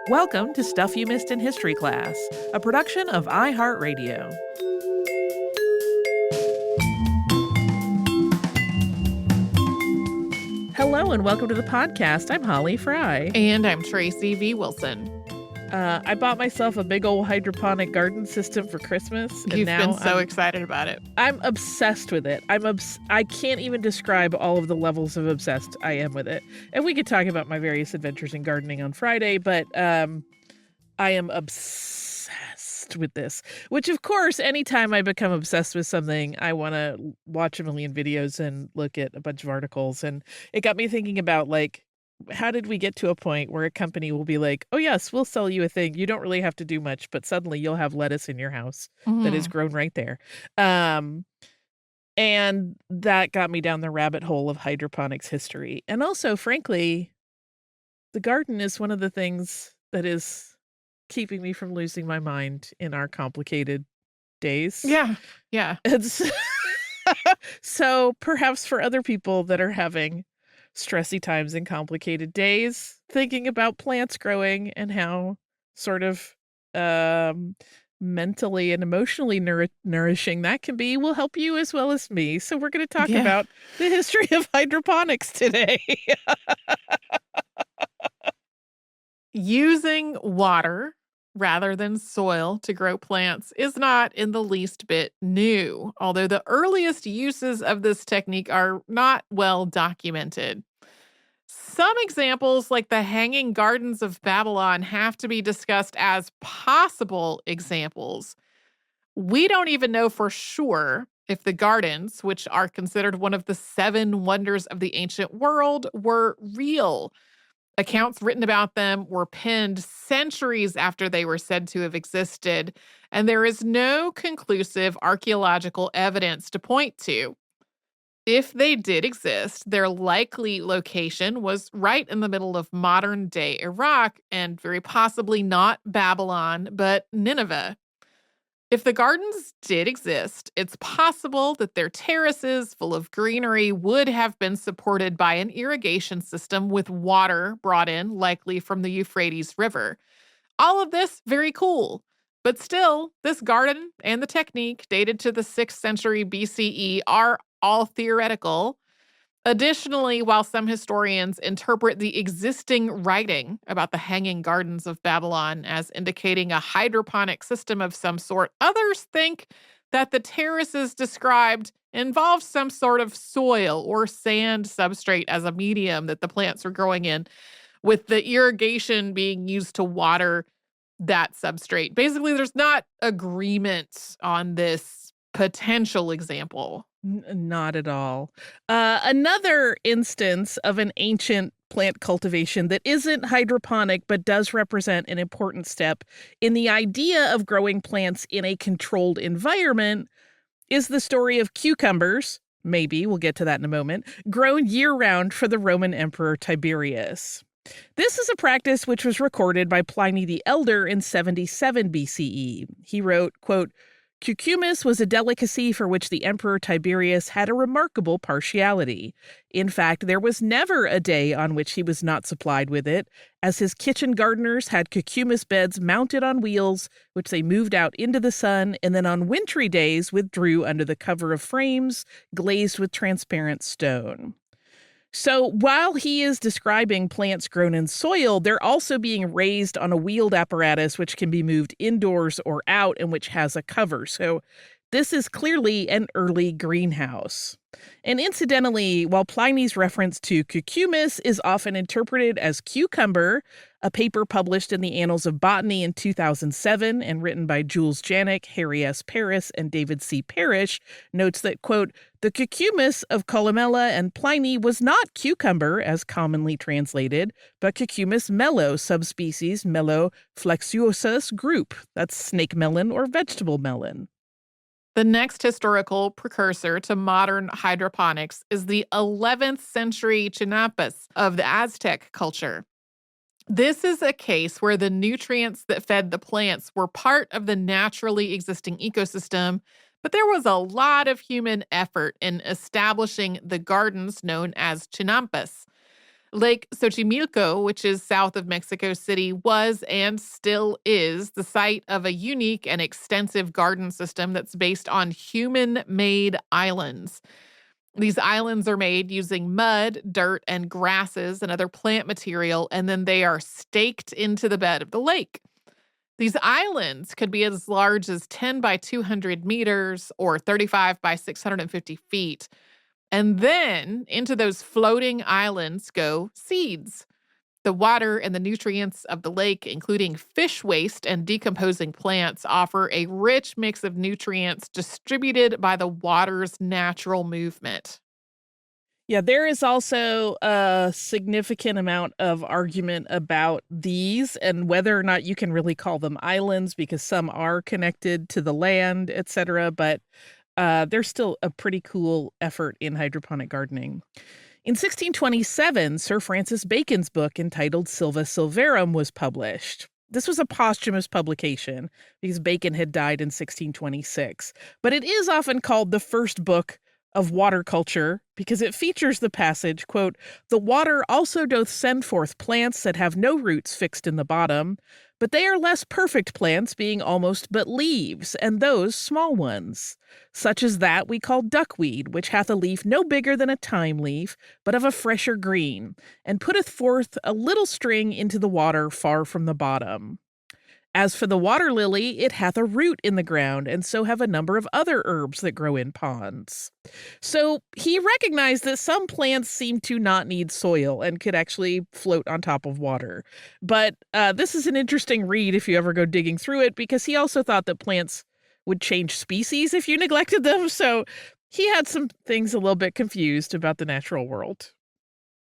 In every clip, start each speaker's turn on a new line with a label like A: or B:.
A: Welcome to Stuff You Missed in History Class, a production of iHeartRadio. Hello and welcome to the podcast. I'm Holly Fry.
B: And I'm Tracy V. Wilson.
A: I bought myself a big old hydroponic garden system for Christmas. And
B: You've
A: now
B: been so excited about it.
A: I'm obsessed with it. I can't even describe all of the levels of obsessed I am with it. And we could talk about my various adventures in gardening on Friday, but I am obsessed with this. Which, of course, anytime I become obsessed with something, I want to watch a million videos and look at a bunch of articles. And it got me thinking about, like, how did we get to a point where a company will be like, oh, yes, we'll sell you a thing. You don't really have to do much, but suddenly you'll have lettuce in your house that is grown right there. And that got me down the rabbit hole of hydroponics history. And also, frankly, the garden is one of the things that is keeping me from losing my mind in our complicated days.
B: Yeah.
A: It's so perhaps for other people that are having stressy times and complicated days, thinking about plants growing and how sort of mentally and emotionally nourishing that can be will help you as well as me. So we're going to talk about the history of hydroponics today.
B: Using water rather than soil to grow plants is not in the least bit new, although the earliest uses of this technique are not well documented. Some examples, like the Hanging Gardens of Babylon, have to be discussed as possible examples. We don't even know for sure if the gardens, which are considered one of the 7 wonders of the ancient world, were real. Accounts written about them were penned centuries after they were said to have existed, and there is no conclusive archaeological evidence to point to. If they did exist, their likely location was right in the middle of modern-day Iraq, and very possibly not Babylon, but Nineveh. If the gardens did exist, it's possible that their terraces full of greenery would have been supported by an irrigation system with water brought in, likely from the Euphrates River. All of this, very cool. But still, this garden and the technique, dated to the 6th century BCE, are all theoretical. Additionally, while some historians interpret the existing writing about the Hanging Gardens of Babylon as indicating a hydroponic system of some sort, others think that the terraces described involve some sort of soil or sand substrate as a medium that the plants are growing in, with the irrigation being used to water that substrate. Basically, there's not agreement on this potential example.
A: Not at all. Another instance of an ancient plant cultivation that isn't hydroponic but does represent an important step in the idea of growing plants in a controlled environment is the story of cucumbers, maybe, we'll get to that in a moment, grown year-round for the Roman Emperor Tiberius. This is a practice which was recorded by Pliny the Elder in 77 BCE. He wrote, quote, "Cucumis was a delicacy for which the Emperor Tiberius had a remarkable partiality. In fact, there was never a day on which he was not supplied with it, as his kitchen gardeners had cucumis beds mounted on wheels, which they moved out into the sun, and then on wintry days withdrew under the cover of frames glazed with transparent stone." So while he is describing plants grown in soil, they're also being raised on a wheeled apparatus which can be moved indoors or out and which has a cover. So this is clearly an early greenhouse. And incidentally, while Pliny's reference to cucumis is often interpreted as cucumber, a paper published in the Annals of Botany in 2007 and written by Jules Janik, Harry S. Paris, and David C. Parrish notes that, quote, "The cucumis of Columella and Pliny was not cucumber, as commonly translated, but cucumis mello, subspecies mello flexuosus group." That's snake melon or vegetable melon.
B: The next historical precursor to modern hydroponics is the 11th century chinampas of the Aztec culture. This is a case where the nutrients that fed the plants were part of the naturally existing ecosystem, but there was a lot of human effort in establishing the gardens known as chinampas. Lake Xochimilco, which is south of Mexico City, was and still is the site of a unique and extensive garden system that's based on human made islands. These islands are made using mud, dirt, and grasses and other plant material, and then they are staked into the bed of the lake. These islands could be as large as 10 by 200 meters or 35 by 650 feet. And then into those floating islands go seeds. The water and the nutrients of the lake, including fish waste and decomposing plants, offer a rich mix of nutrients distributed by the water's natural movement.
A: Yeah, there is also a significant amount of argument about these and whether or not you can really call them islands because some are connected to the land, etc. But there's still a pretty cool effort in hydroponic gardening. In 1627, Sir Francis Bacon's book entitled Silva Silvarum was published. This was a posthumous publication because Bacon had died in 1626, but it is often called the first book of water culture because it features the passage, quote, "The water also doth send forth plants that have no roots fixed in the bottom, but they are less perfect plants, being almost but leaves, and those small ones. Such as that we call duckweed, which hath a leaf no bigger than a thyme leaf, but of a fresher green, and putteth forth a little string into the water far from the bottom. As for the water lily, it hath a root in the ground, and so have a number of other herbs that grow in ponds." So he recognized that some plants seem to not need soil and could actually float on top of water. But this is an interesting read if you ever go digging through it, because he also thought that plants would change species if you neglected them. So he had some things a little bit confused about the natural world.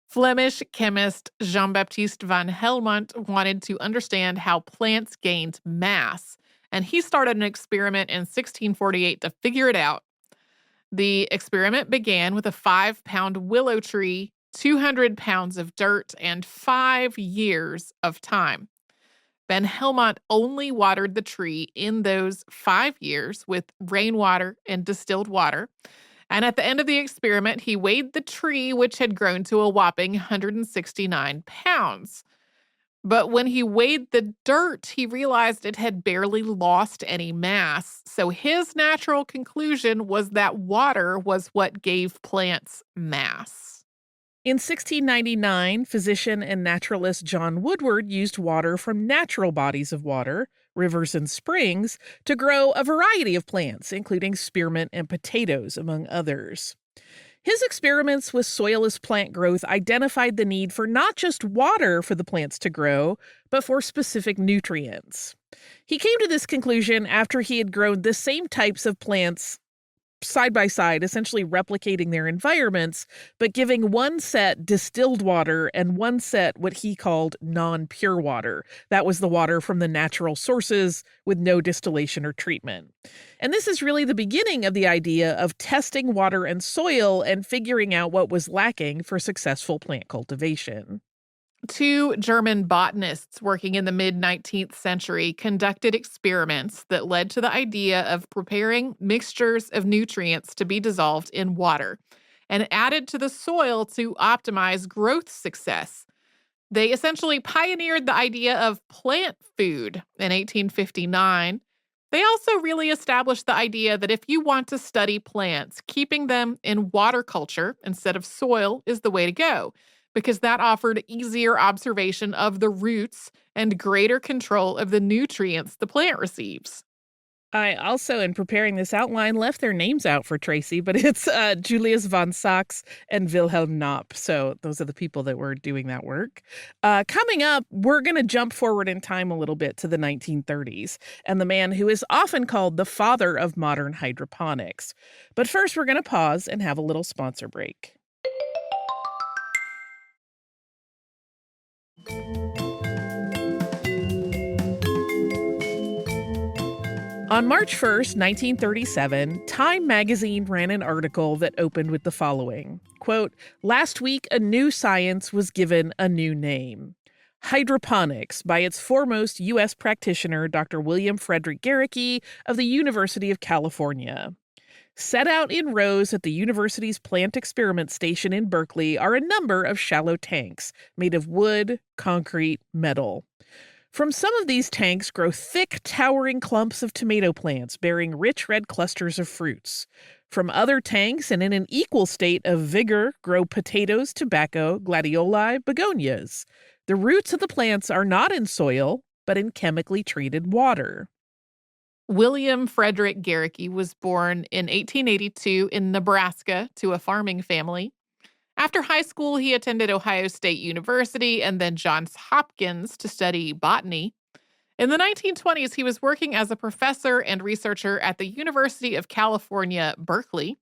B: Flemish chemist Jean-Baptiste van Helmont wanted to understand how plants gained mass, and he started an experiment in 1648 to figure it out. The experiment began with a 5-pound willow tree, 200 pounds of dirt, and 5 years of time. Van Helmont only watered the tree in those 5 years with rainwater and distilled water. And at the end of the experiment, he weighed the tree, which had grown to a whopping 169 pounds. But when he weighed the dirt, he realized it had barely lost any mass. So his natural conclusion was that water was what gave plants mass.
A: In 1699, physician and naturalist John Woodward used water from natural bodies of water, rivers and springs, to grow a variety of plants, including spearmint and potatoes, among others. His experiments with soilless plant growth identified the need for not just water for the plants to grow, but for specific nutrients. He came to this conclusion after he had grown the same types of plants side by side, essentially replicating their environments, but giving one set distilled water and one set what he called non-pure water. That was the water from the natural sources with no distillation or treatment. And this is really the beginning of the idea of testing water and soil and figuring out what was lacking for successful plant cultivation.
B: 2 German botanists working in the mid-19th century conducted experiments that led to the idea of preparing mixtures of nutrients to be dissolved in water and added to the soil to optimize growth success. They essentially pioneered the idea of plant food in 1859. They also really established the idea that if you want to study plants, keeping them in water culture instead of soil is the way to go, because that offered easier observation of the roots and greater control of the nutrients the plant receives.
A: I also, in preparing this outline, left their names out for Tracy, but it's Julius von Sachs and Wilhelm Knopp. So those are the people that were doing that work. Coming up, we're going to jump forward in time a little bit to the 1930s and the man who is often called the father of modern hydroponics. But first, we're going to pause and have a little sponsor break. On March 1st, 1937, Time magazine ran an article that opened with the following, quote, "Last week, a new science was given a new name. Hydroponics by its foremost U.S. practitioner, Dr. William Frederick Garricky of the University of California. Set out in rows at the university's plant experiment station in Berkeley are a number of shallow tanks made of wood, concrete, metal. From some of these tanks grow thick, towering clumps of tomato plants bearing rich red clusters of fruits. From other tanks and in an equal state of vigor grow potatoes, tobacco, gladioli, begonias. The roots of the plants are not in soil, but in chemically treated water.
B: William Frederick Garricky was born in 1882 in Nebraska to a farming family. After high school, he attended Ohio State University and then Johns Hopkins to study botany. In the 1920s, he was working as a professor and researcher at the University of California, Berkeley.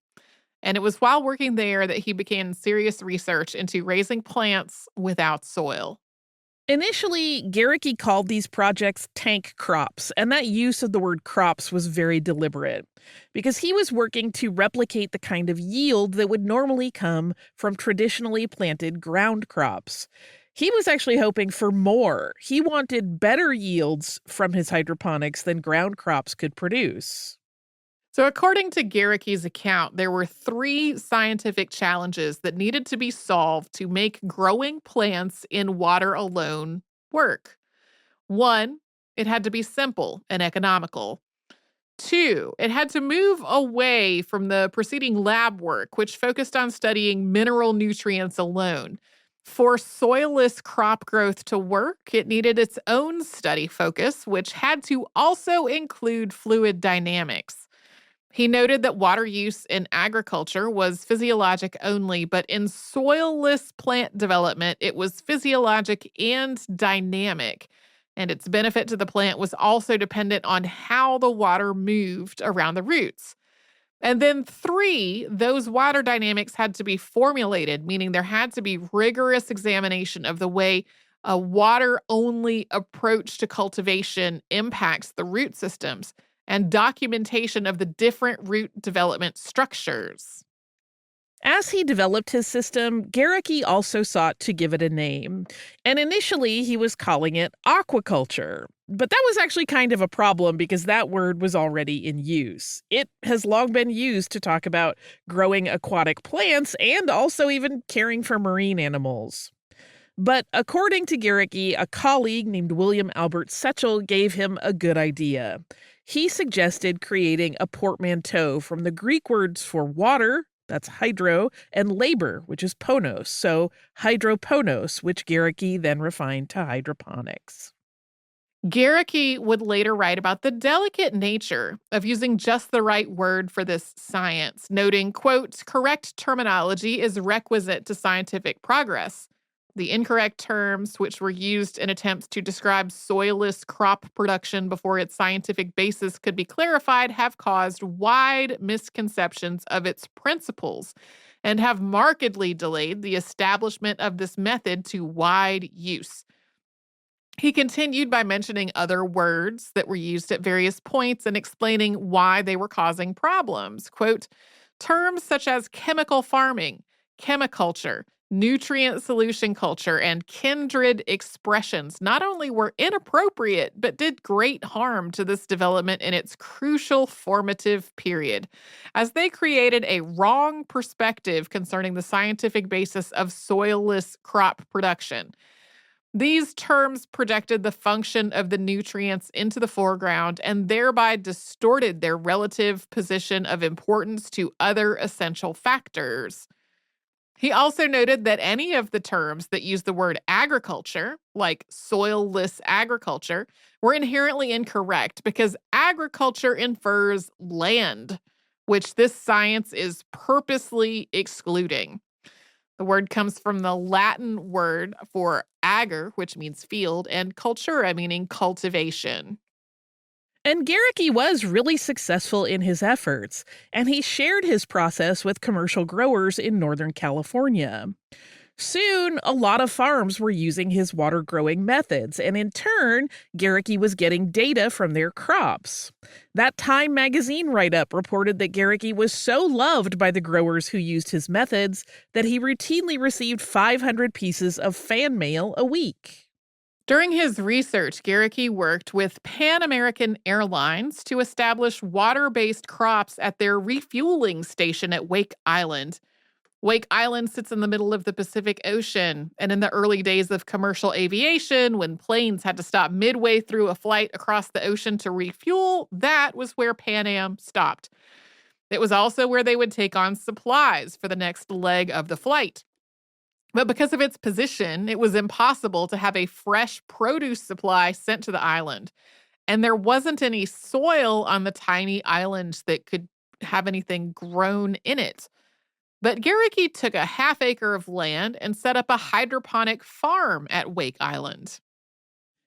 B: And it was while working there that he began serious research into raising plants without soil.
A: Initially, Garricky called these projects tank crops, and that use of the word crops was very deliberate because he was working to replicate the kind of yield that would normally come from traditionally planted ground crops. He was actually hoping for more. He wanted better yields from his hydroponics than ground crops could produce.
B: So, according to Garricky's account, there were 3 scientific challenges that needed to be solved to make growing plants in water alone work. 1, it had to be simple and economical. 2, it had to move away from the preceding lab work, which focused on studying mineral nutrients alone. For soilless crop growth to work, it needed its own study focus, which had to also include fluid dynamics. He noted that water use in agriculture was physiologic only, but in soilless plant development, it was physiologic and dynamic. And its benefit to the plant was also dependent on how the water moved around the roots. And then 3, those water dynamics had to be formulated, meaning there had to be rigorous examination of the way a water-only approach to cultivation impacts the root systems and documentation of the different root development structures.
A: As he developed his system, Garricky also sought to give it a name. And initially, he was calling it aquaculture. But that was actually kind of a problem because that word was already in use. It has long been used to talk about growing aquatic plants and also even caring for marine animals. But according to Garricky, a colleague named William Albert Setchell gave him a good idea. He suggested creating a portmanteau from the Greek words for water, that's hydro, and labor, which is ponos, so hydroponos, which Garricky then refined to hydroponics.
B: Garricky would later write about the delicate nature of using just the right word for this science, noting, quote, correct terminology is requisite to scientific progress. The incorrect terms, which were used in attempts to describe soilless crop production before its scientific basis could be clarified, have caused wide misconceptions of its principles and have markedly delayed the establishment of this method to wide use. He continued by mentioning other words that were used at various points and explaining why they were causing problems. Quote, terms such as chemical farming, chemiculture, nutrient solution culture, and kindred expressions not only were inappropriate, but did great harm to this development in its crucial formative period, as they created a wrong perspective concerning the scientific basis of soilless crop production. These terms projected the function of the nutrients into the foreground and thereby distorted their relative position of importance to other essential factors. He also noted that any of the terms that use the word agriculture, like soilless agriculture, were inherently incorrect because agriculture infers land, which this science is purposely excluding. The word comes from the Latin word for ager, which means field, and cultura, meaning cultivation.
A: And Garricky was really successful in his efforts, and he shared his process with commercial growers in Northern California. Soon, a lot of farms were using his water growing methods, and in turn, Garricky was getting data from their crops. That Time magazine write-up reported that Garricky was so loved by the growers who used his methods that he routinely received 500 pieces of fan mail a week.
B: During his research, Garricky worked with Pan American Airlines to establish water-based crops at their refueling station at Wake Island. Wake Island sits in the middle of the Pacific Ocean, and in the early days of commercial aviation, when planes had to stop midway through a flight across the ocean to refuel, that was where Pan Am stopped. It was also where they would take on supplies for the next leg of the flight. But because of its position, it was impossible to have a fresh produce supply sent to the island. And there wasn't any soil on the tiny island that could have anything grown in it. But Garricky took a half acre of land and set up a hydroponic farm at Wake Island.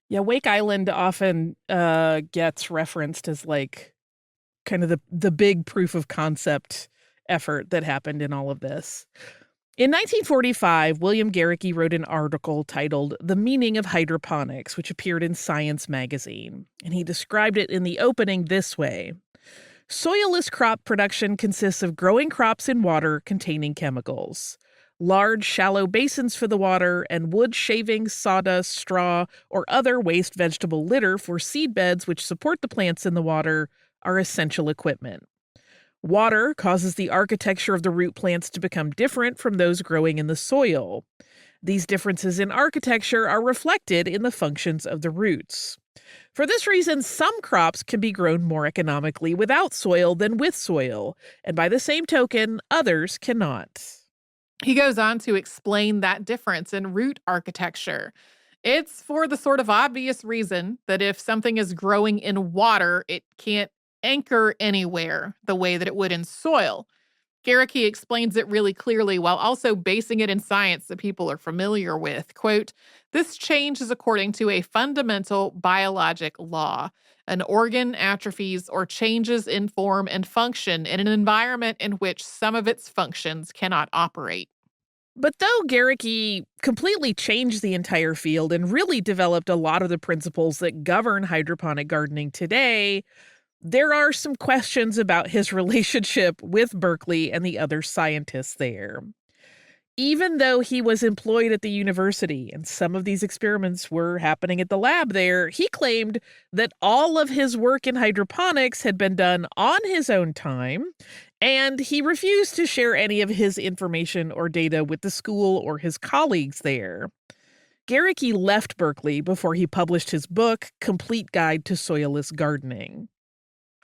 A: Yeah, Wake Island often gets referenced as like kind of the big proof of concept effort that happened in all of this. In 1945, William Garricky wrote an article titled The Meaning of Hydroponics, which appeared in Science magazine. And he described it in the opening this way. Soilless crop production consists of growing crops in water containing chemicals. Large, shallow basins for the water and wood shavings, sawdust, straw, or other waste vegetable litter for seed beds which support the plants in the water are essential equipment. Water causes the architecture of the root plants to become different from those growing in the soil. These differences in architecture are reflected in the functions of the roots. For this reason, some crops can be grown more economically without soil than with soil, and by the same token, others cannot.
B: He goes on to explain that difference in root architecture. It's for the sort of obvious reason that if something is growing in water, it can't anchor anywhere the way that it would in soil. Garricky explains it really clearly while also basing it in science that people are familiar with. Quote, this change is according to a fundamental biologic law. An organ atrophies or changes in form and function in an environment in which some of its functions cannot operate.
A: But though Garricky completely changed the entire field and really developed a lot of the principles that govern hydroponic gardening today, there are some questions about his relationship with Berkeley and the other scientists there. Even though he was employed at the university and some of these experiments were happening at the lab there, he claimed that all of his work in hydroponics had been done on his own time, and he refused to share any of his information or data with the school or his colleagues there. Garricky left Berkeley before he published his book, Complete Guide to Soilless Gardening.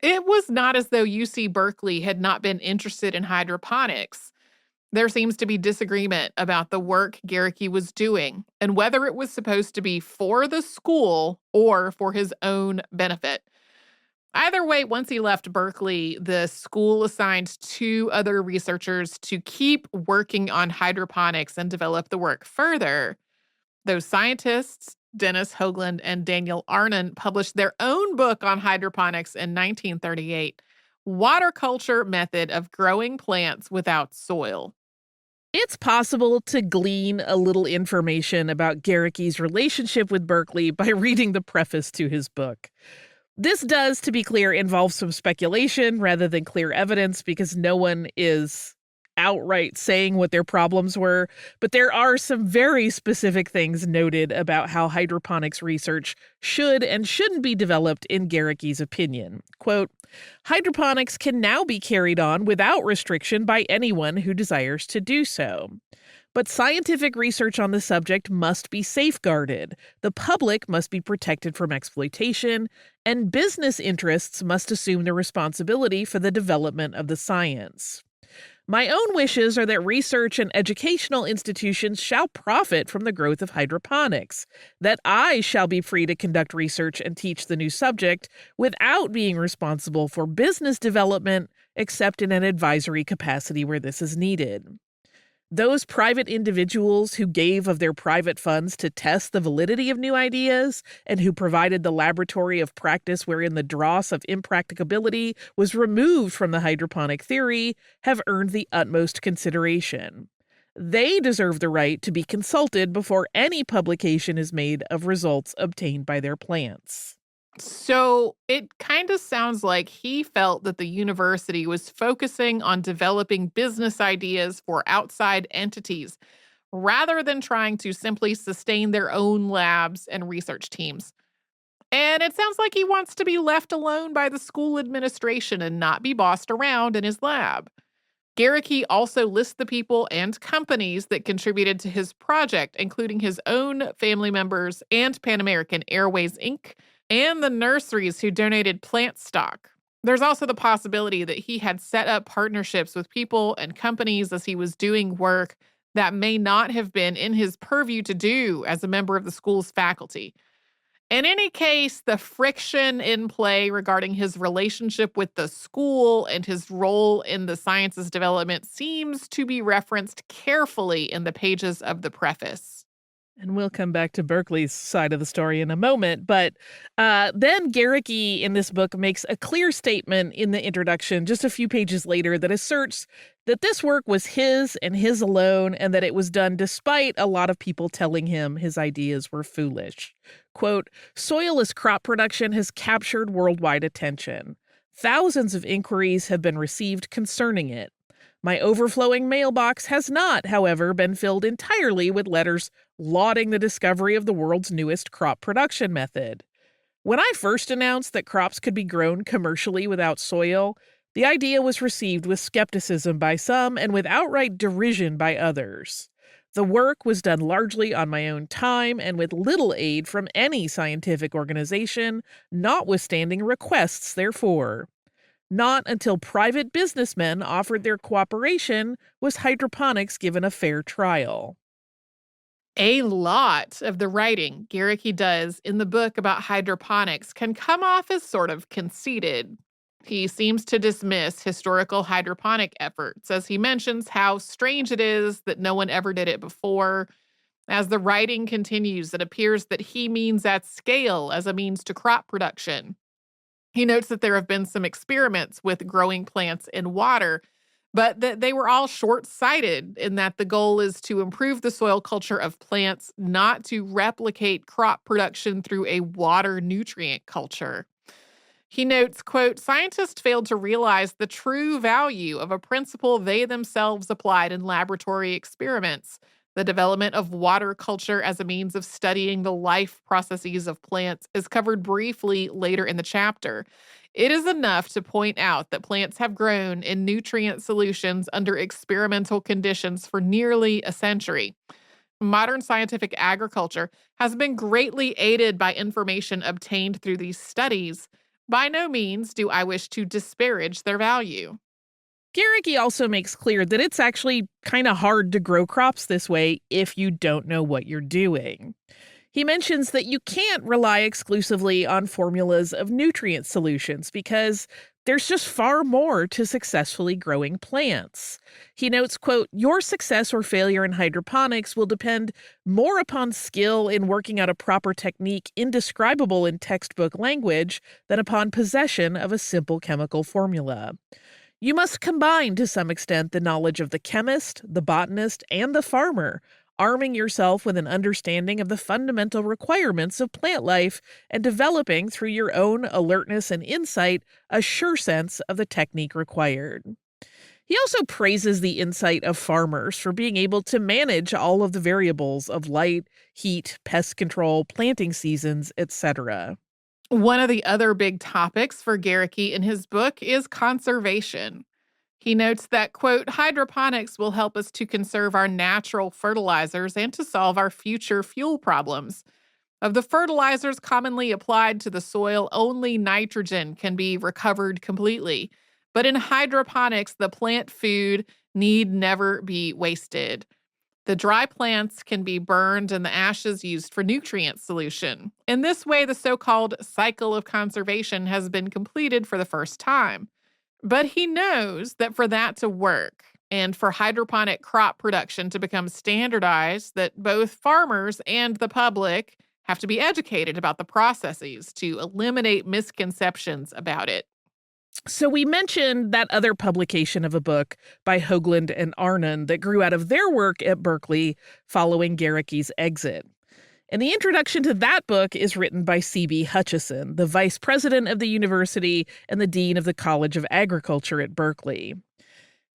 B: It was not as though UC Berkeley had not been interested in hydroponics. There seems to be disagreement about the work Garricky was doing and whether it was supposed to be for the school or for his own benefit. Either way, once he left Berkeley, the school assigned 2 other researchers to keep working on hydroponics and develop the work further. Those scientists, Dennis Hoagland and Daniel Arnon, published their own book on hydroponics in 1938, Water Culture Method of Growing Plants Without Soil.
A: It's possible to glean a little information about Garricky's relationship with Berkeley by reading the preface to his book. This does, to be clear, involve some speculation rather than clear evidence because no one is outright saying what their problems were, but there are some very specific things noted about how hydroponics research should and shouldn't be developed in Garricky's opinion. Quote, hydroponics can now be carried on without restriction by anyone who desires to do so. But scientific research on the subject must be safeguarded. The public must be protected from exploitation, and business interests must assume the responsibility for the development of the science. My own wishes are that research and educational institutions shall profit from the growth of hydroponics, that I shall be free to conduct research and teach the new subject without being responsible for business development except in an advisory capacity where this is needed. Those private individuals who gave of their private funds to test the validity of new ideas and who provided the laboratory of practice wherein the dross of impracticability was removed from the hydroponic theory have earned the utmost consideration. They deserve the right to be consulted before any publication is made of results obtained by their plants.
B: So it kind of sounds like he felt that the university was focusing on developing business ideas for outside entities rather than trying to simply sustain their own labs and research teams. And it sounds like he wants to be left alone by the school administration and not be bossed around in his lab. Garricky also lists the people and companies that contributed to his project, including his own family members and Pan American Airways Inc., and the nurseries who donated plant stock. There's also the possibility that he had set up partnerships with people and companies as he was doing work that may not have been in his purview to do as a member of the school's faculty. In any case, the friction in play regarding his relationship with the school and his role in the science's development seems to be referenced carefully in the pages of the preface.
A: And we'll come back to Berkeley's side of the story in a moment. But then Garricky in this book makes a clear statement in the introduction just a few pages later that asserts that this work was his and his alone, and that it was done despite a lot of people telling him his ideas were foolish. Quote, "Soilless crop production has captured worldwide attention. Thousands of inquiries have been received concerning it. My overflowing mailbox has not, however, been filled entirely with letters lauding the discovery of the world's newest crop production method. When I first announced that crops could be grown commercially without soil, the idea was received with skepticism by some and with outright derision by others. The work was done largely on my own time and with little aid from any scientific organization, notwithstanding requests therefor. Not until private businessmen offered their cooperation was hydroponics given a fair trial."
B: A lot of the writing Garricky does in the book about hydroponics can come off as sort of conceited. He seems to dismiss historical hydroponic efforts as he mentions how strange it is that no one ever did it before. As the writing continues, it appears that he means at scale as a means to crop production. He notes that there have been some experiments with growing plants in water, but that they were all short-sighted in that the goal is to improve the soil culture of plants, not to replicate crop production through a water nutrient culture. He notes, quote, "Scientists failed to realize the true value of a principle they themselves applied in laboratory experiments, the development of water culture as a means of studying the life processes of plants is covered briefly later in the chapter. It is enough to point out that plants have grown in nutrient solutions under experimental conditions for nearly a century. Modern scientific agriculture has been greatly aided by information obtained through these studies. By no means do I wish to disparage their value."
A: Garricky also makes clear that it's actually kind of hard to grow crops this way if you don't know what you're doing. He mentions that you can't rely exclusively on formulas of nutrient solutions because there's just far more to successfully growing plants. He notes, quote, "Your success or failure in hydroponics will depend more upon skill in working out a proper technique indescribable in textbook language than upon possession of a simple chemical formula. You must combine to some extent the knowledge of the chemist, the botanist, and the farmer, arming yourself with an understanding of the fundamental requirements of plant life and developing through your own alertness and insight a sure sense of the technique required." He also praises the insight of farmers for being able to manage all of the variables of light, heat, pest control, planting seasons, etc.
B: One of the other big topics for Garricky in his book is conservation. He notes that, quote, "Hydroponics will help us to conserve our natural fertilizers and to solve our future fuel problems. Of the fertilizers commonly applied to the soil, only nitrogen can be recovered completely. But in hydroponics, the plant food need never be wasted. The dry plants can be burned and the ashes used for nutrient solution. In this way, the so-called cycle of conservation has been completed for the first time." But he knows that for that to work and for hydroponic crop production to become standardized, that both farmers and the public have to be educated about the processes to eliminate misconceptions about it.
A: So we mentioned that other publication of a book by Hoagland and Arnon that grew out of their work at Berkeley following Garricky's exit. And the introduction to that book is written by C.B. Hutchison, the vice president of the university and the dean of the College of Agriculture at Berkeley.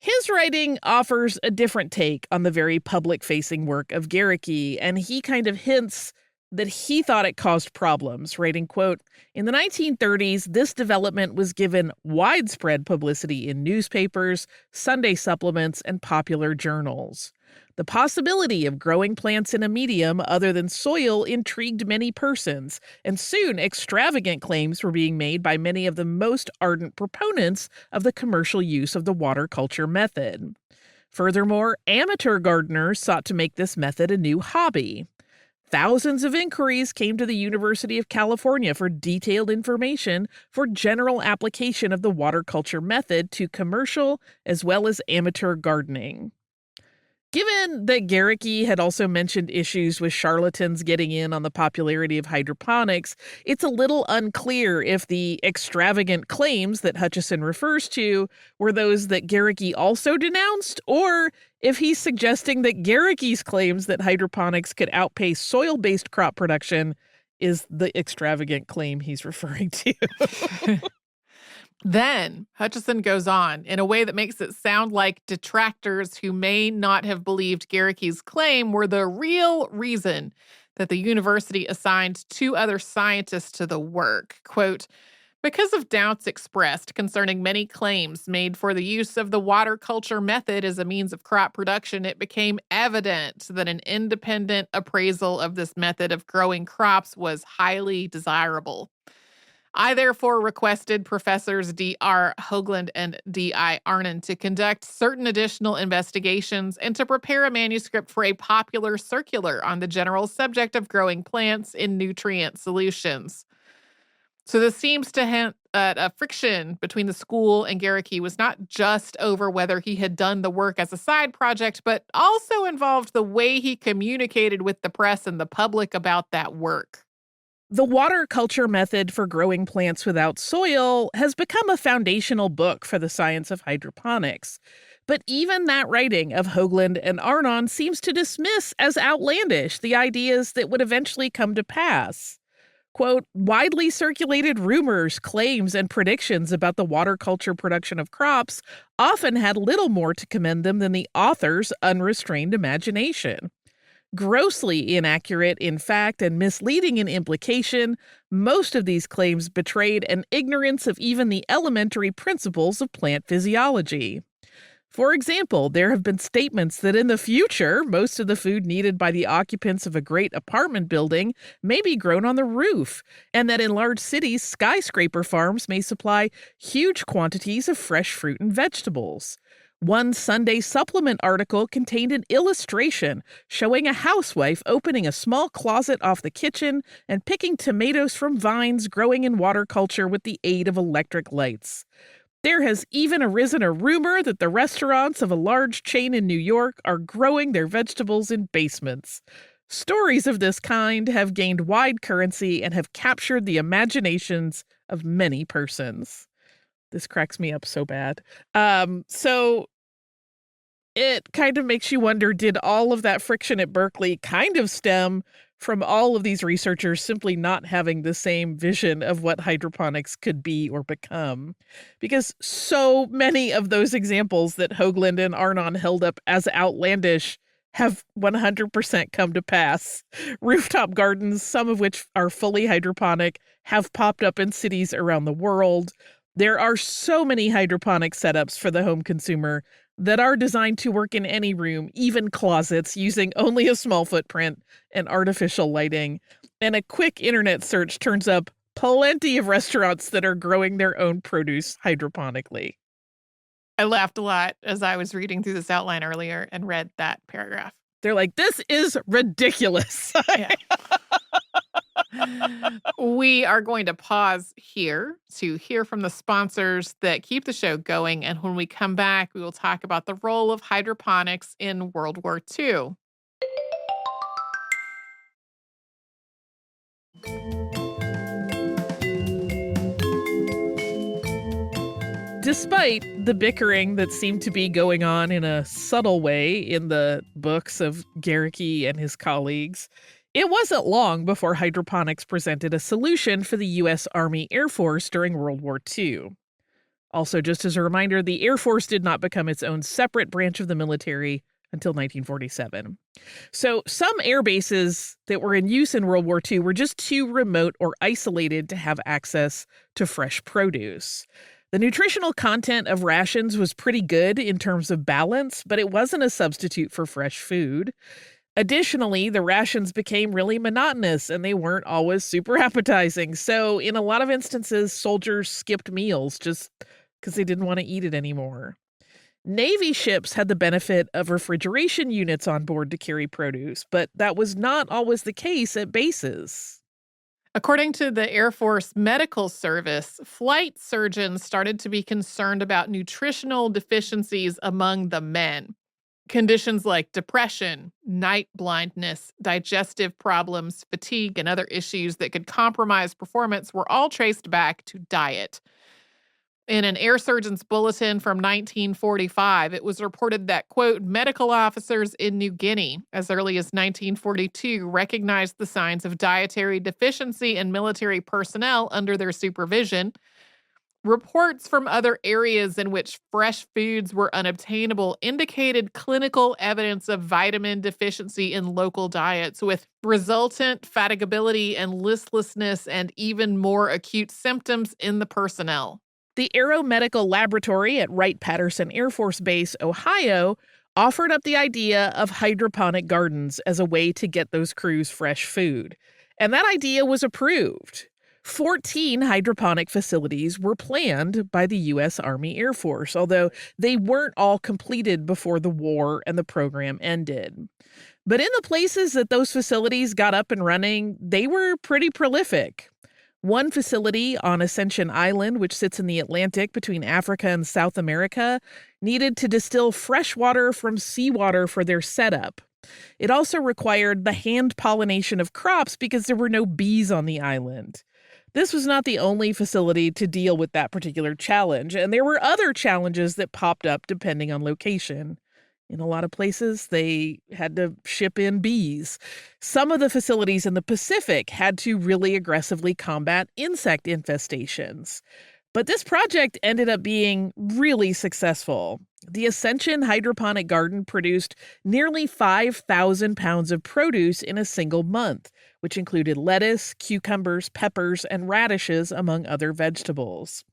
A: His writing offers a different take on the very public-facing work of Garricky, and he kind of hints that he thought it caused problems, writing, quote, "In the 1930s, this development was given widespread publicity in newspapers, Sunday supplements, and popular journals. The possibility of growing plants in a medium other than soil intrigued many persons, and soon extravagant claims were being made by many of the most ardent proponents of the commercial use of the water culture method. Furthermore, amateur gardeners sought to make this method a new hobby. Thousands of inquiries came to the University of California for detailed information for general application of the water culture method to commercial as well as amateur gardening." Given that Garricky had also mentioned issues with charlatans getting in on the popularity of hydroponics, it's a little unclear if the extravagant claims that Hutchison refers to were those that Garricky also denounced, or if he's suggesting that Garricky's claims that hydroponics could outpace soil-based crop production is the extravagant claim he's referring to.
B: Then Hutchison goes on in a way that makes it sound like detractors who may not have believed Garricky's claim were the real reason that the university assigned 2 other scientists to the work. Quote, "Because of doubts expressed concerning many claims made for the use of the water culture method as a means of crop production, it became evident that an independent appraisal of this method of growing crops was highly desirable. I therefore requested Professors D.R. Hoagland and D.I. Arnon to conduct certain additional investigations and to prepare a manuscript for a popular circular on the general subject of growing plants in nutrient solutions." So this seems to hint at a friction between the school and Garricky was not just over whether he had done the work as a side project, but also involved the way he communicated with the press and the public about that work.
A: The water culture method for growing plants without soil has become a foundational book for the science of hydroponics. But even that writing of Hoagland and Arnon seems to dismiss as outlandish the ideas that would eventually come to pass. Quote, "Widely circulated rumors, claims, and predictions about the water culture production of crops often had little more to commend them than the author's unrestrained imagination. Grossly inaccurate in fact and misleading in implication, most of these claims betrayed an ignorance of even the elementary principles of plant physiology. For example, there have been statements that in the future, most of the food needed by the occupants of a great apartment building may be grown on the roof, and that in large cities, skyscraper farms may supply huge quantities of fresh fruit and vegetables. One Sunday supplement article contained an illustration showing a housewife opening a small closet off the kitchen and picking tomatoes from vines growing in water culture with the aid of electric lights. There has even arisen a rumor that the restaurants of a large chain in New York are growing their vegetables in basements. Stories of this kind have gained wide currency and have captured the imaginations of many persons." This cracks me up so bad. So it kind of makes you wonder, did all of that friction at Berkeley kind of stem from all of these researchers simply not having the same vision of what hydroponics could be or become? Because so many of those examples that Hoagland and Arnon held up as outlandish have 100% come to pass. Rooftop gardens, some of which are fully hydroponic, have popped up in cities around the world. There are so many hydroponic setups for the home consumer that are designed to work in any room, even closets, using only a small footprint and artificial lighting. And a quick internet search turns up plenty of restaurants that are growing their own produce hydroponically.
B: I laughed a lot as I was reading through this outline earlier and read that paragraph.
A: They're like, this is ridiculous.
B: Yeah. We are going to pause here to hear from the sponsors that keep the show going. And when we come back, we will talk about the role of hydroponics in World War II.
A: Despite the bickering that seemed to be going on in a subtle way in the books of Garricky and his colleagues, it wasn't long before hydroponics presented a solution for the U.S. Army Air Force during World War II. Also, just as a reminder, the Air Force did not become its own separate branch of the military until 1947. So, some air bases that were in use in World War II were just too remote or isolated to have access to fresh produce. The nutritional content of rations was pretty good in terms of balance, but it wasn't a substitute for fresh food. Additionally, the rations became really monotonous and they weren't always super appetizing. So, in a lot of instances, soldiers skipped meals just because they didn't want to eat it anymore. Navy ships had the benefit of refrigeration units on board to carry produce, but that was not always the case at bases.
B: According to the Air Force Medical Service, flight surgeons started to be concerned about nutritional deficiencies among the men. Conditions like depression, night blindness, digestive problems, fatigue, and other issues that could compromise performance were all traced back to diet. In an air surgeon's bulletin from 1945, it was reported that, quote, medical officers in New Guinea, as early as 1942, recognized the signs of dietary deficiency in military personnel under their supervision. Reports from other areas in which fresh foods were unobtainable indicated clinical evidence of vitamin deficiency in local diets, with resultant fatigability and listlessness and even more acute symptoms in the personnel.
A: The Aeromedical Laboratory at Wright-Patterson Air Force Base, Ohio, offered up the idea of hydroponic gardens as a way to get those crews fresh food. And that idea was approved. 14 hydroponic facilities were planned by the U.S. Army Air Force, although they weren't all completed before the war and the program ended. But in the places that those facilities got up and running, they were pretty prolific. One facility on Ascension Island, which sits in the Atlantic between Africa and South America, needed to distill fresh water from seawater for their setup. It also required the hand pollination of crops because there were no bees on the island. This was not the only facility to deal with that particular challenge, and there were other challenges that popped up depending on location. In a lot of places, they had to ship in bees. Some of the facilities in the Pacific had to really aggressively combat insect infestations. But this project ended up being really successful. The Ascension Hydroponic Garden produced nearly 5,000 pounds of produce in a single month, which included lettuce, cucumbers, peppers, and radishes, among other vegetables.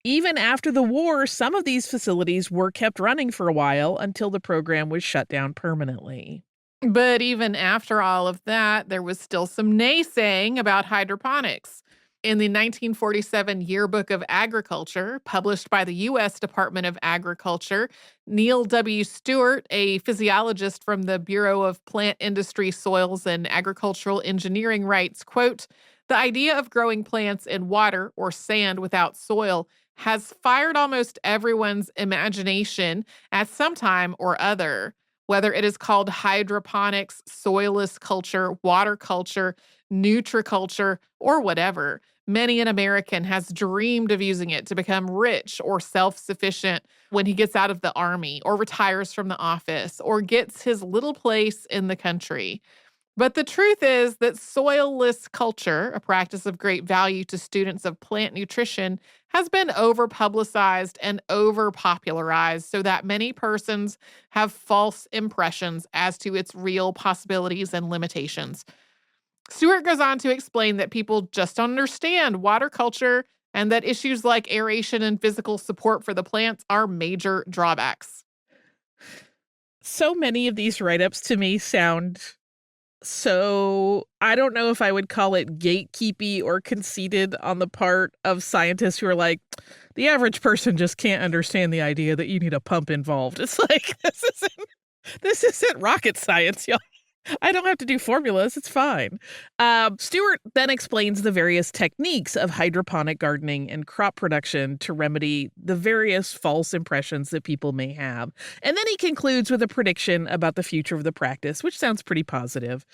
A: Even after the war, some of these facilities were kept running for a while until the program was shut down permanently.
B: But even after all of that, there was still some naysaying about hydroponics. In the 1947 Yearbook of Agriculture, published by the U.S. Department of Agriculture, Neil W. Stewart, a physiologist from the Bureau of Plant Industry, Soils, and Agricultural Engineering, writes, quote, the idea of growing plants in water or sand without soil has fired almost everyone's imagination at some time or other. Whether it is called hydroponics, soilless culture, water culture, nutriculture, or whatever, many an American has dreamed of using it to become rich or self-sufficient when he gets out of the army or retires from the office or gets his little place in the country. But the truth is that soilless culture, a practice of great value to students of plant nutrition, has been over-publicized and over-popularized so that many persons have false impressions as to its real possibilities and limitations. Stewart goes on to explain that people just don't understand water culture and that issues like aeration and physical support for the plants are major drawbacks.
A: So many of these write-ups to me sound so, I don't know if I would call it gatekeepy or conceited on the part of scientists who are like, the average person just can't understand the idea that you need a pump involved. It's like, this isn't rocket science, y'all. I don't have to do formulas. It's fine. Stewart then explains the various techniques of hydroponic gardening and crop production to remedy the various false impressions that people may have. And then he concludes with a prediction about the future of the practice, which sounds pretty positive.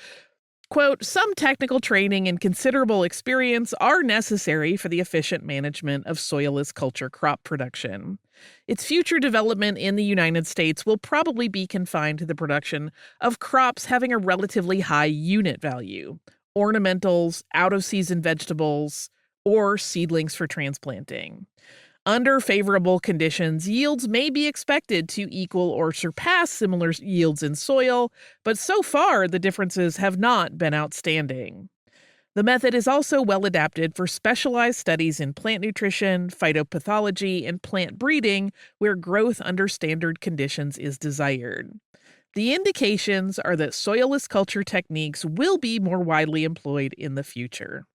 A: Quote, some technical training and considerable experience are necessary for the efficient management of soilless culture crop production. Its future development in the United States will probably be confined to the production of crops having a relatively high unit value, ornamentals, out-of-season vegetables, or seedlings for transplanting. Under favorable conditions, yields may be expected to equal or surpass similar yields in soil, but so far the differences have not been outstanding. The method is also well adapted for specialized studies in plant nutrition, phytopathology, and plant breeding, where growth under standard conditions is desired. The indications are that soilless culture techniques will be more widely employed in the future.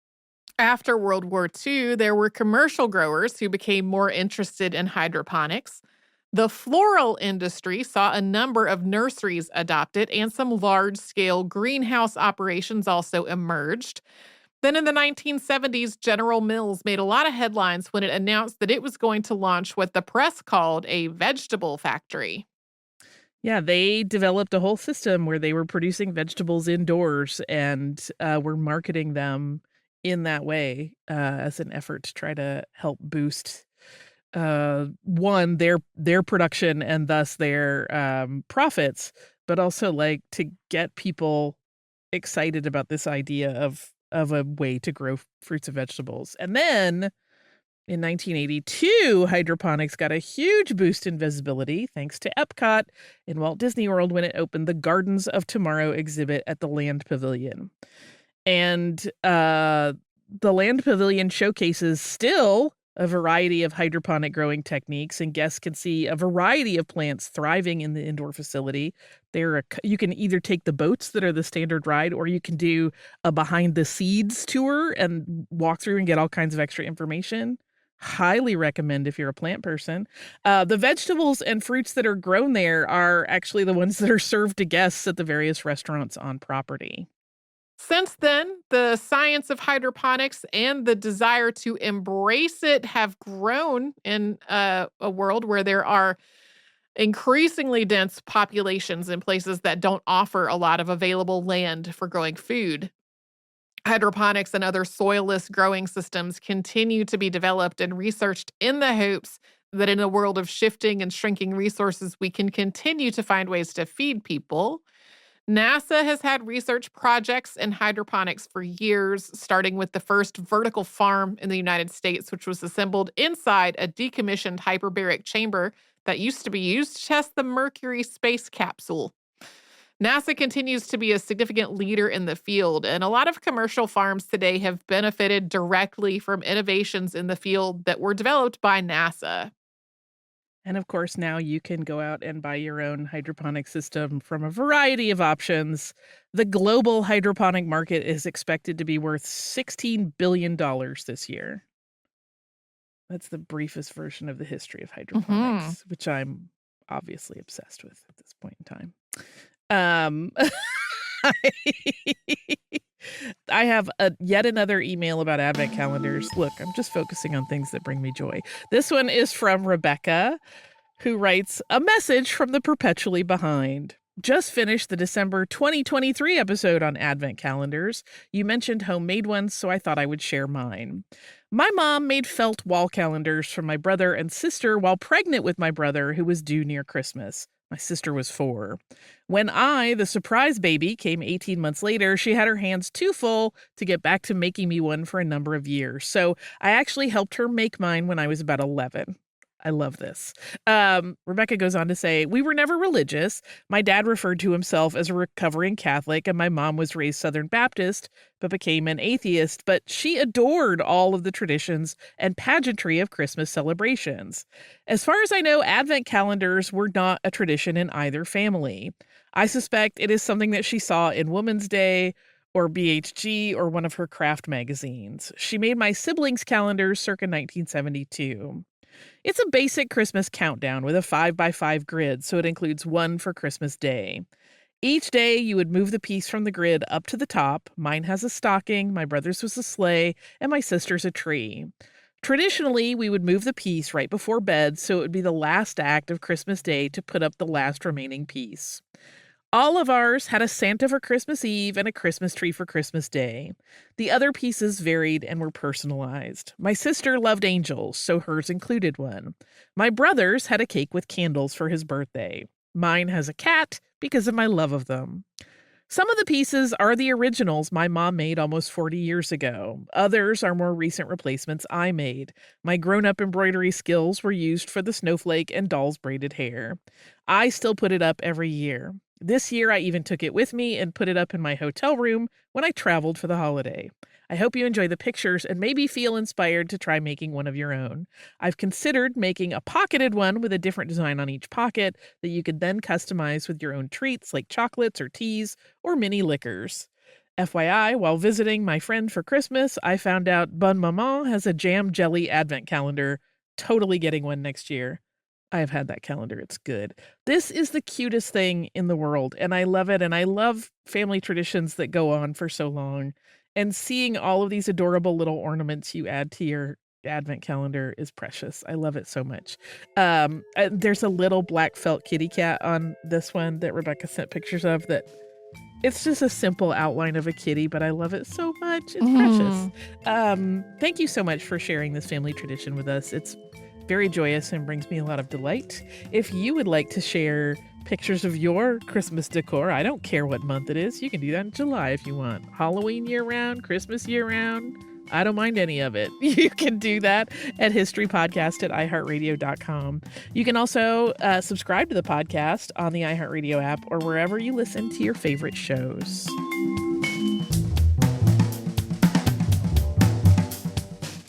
B: After World War II, there were commercial growers who became more interested in hydroponics. The floral industry saw a number of nurseries adopt it, and some large scale greenhouse operations also emerged. Then in the 1970s, General Mills made a lot of headlines when it announced that it was going to launch what the press called a vegetable factory.
A: Yeah, they developed a whole system where they were producing vegetables indoors and were marketing them in that way as an effort to try to help boost one their production and thus their profits, but also like to get people excited about this idea of a way to grow fruits and vegetables. And then in 1982, hydroponics got a huge boost in visibility thanks to Epcot in Walt Disney World when it opened the Gardens of Tomorrow exhibit at the Land Pavilion. And the Land Pavilion showcases still a variety of hydroponic growing techniques, and guests can see a variety of plants thriving in the indoor facility. You can either take the boats that are the standard ride, or you can do a behind the seeds tour and walk through and get all kinds of extra information. Highly recommend if you're a plant person. The vegetables and fruits that are grown there are actually the ones that are served to guests at the various restaurants on property.
B: Since then, the science of hydroponics and the desire to embrace it have grown in a world where there are increasingly dense populations in places that don't offer a lot of available land for growing food. Hydroponics and other soilless growing systems continue to be developed and researched in the hopes that in a world of shifting and shrinking resources, we can continue to find ways to feed people. NASA has had research projects in hydroponics for years, starting with the first vertical farm in the United States, which was assembled inside a decommissioned hyperbaric chamber that used to be used to test the Mercury space capsule. NASA continues to be a significant leader in the field, and a lot of commercial farms today have benefited directly from innovations in the field that were developed by NASA.
A: And of course, now you can go out and buy your own hydroponic system from a variety of options. The global hydroponic market is expected to be worth $16 billion this year. That's the briefest version of the history of
B: Mhm.
A: hydroponics, which I'm obviously obsessed with at this point in time. Um, I have yet another email about advent calendars. Look, I'm just focusing on things that bring me joy. This one is from Rebecca, who writes a message from the perpetually behind. Just finished the December 2023 episode on advent calendars. You mentioned homemade ones, so I thought I would share mine. My mom made felt wall calendars for my brother and sister while pregnant with my brother, who was due near Christmas. My sister was 4. When I, the surprise baby, came 18 months later, she had her hands too full to get back to making me one for a number of years. So I actually helped her make mine when I was about 11. I love this. Rebecca goes on to say, we were never religious. My dad referred to himself as a recovering Catholic, and my mom was raised Southern Baptist, but became an atheist. But she adored all of the traditions and pageantry of Christmas celebrations. As far as I know, Advent calendars were not a tradition in either family. I suspect it is something that she saw in Woman's Day or BHG or one of her craft magazines. She made my siblings' calendars circa 1972. It's a basic Christmas countdown with a 5x5 grid, so it includes one for Christmas Day. Each day, you would move the piece from the grid up to the top. Mine has a stocking, my brother's was a sleigh, and my sister's a tree. Traditionally, we would move the piece right before bed, so it would be the last act of Christmas Day to put up the last remaining piece. All of ours had a Santa for Christmas Eve and a Christmas tree for Christmas Day. The other pieces varied and were personalized. My sister loved angels, so hers included one. My brother's had a cake with candles for his birthday. Mine has a cat because of my love of them. Some of the pieces are the originals my mom made almost 40 years ago. Others are more recent replacements I made. My grown up embroidery skills were used for the snowflake and doll's braided hair. I still put it up every year. This year, I even took it with me and put it up in my hotel room when I traveled for the holiday. I hope you enjoy the pictures and maybe feel inspired to try making one of your own. I've considered making a pocketed one with a different design on each pocket that you could then customize with your own treats like chocolates or teas or mini liquors. FYI, while visiting my friend for Christmas, I found out Bonne Maman has a jam jelly advent calendar. Totally getting one next year. I have had that calendar. It's good. This is the cutest thing in the world, and I love it. And I love family traditions that go on for so long. And seeing all of these adorable little ornaments you add to your advent calendar is precious. I love it so much. There's a little black felt kitty cat on this one that Rebecca sent pictures of that it's just a simple outline of a kitty, but I love it so much. It's precious. Thank you so much for sharing this family tradition with us. It's very joyous and brings me a lot of delight. If you would like to share pictures of your Christmas decor, I don't care what month it is. You can do that in July if you want. Halloween year-round, Christmas year-round. I don't mind any of it. You can do that at historypodcast@iHeartRadio.com. You can also subscribe to the podcast on the iHeartRadio app or wherever you listen to your favorite shows.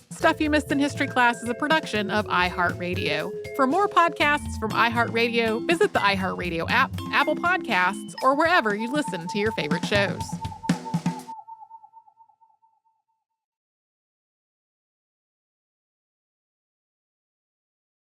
B: Stuff You Missed in History Class is a production of iHeartRadio. For more podcasts from iHeartRadio, visit the iHeartRadio app, Apple Podcasts, or wherever you listen to your favorite shows.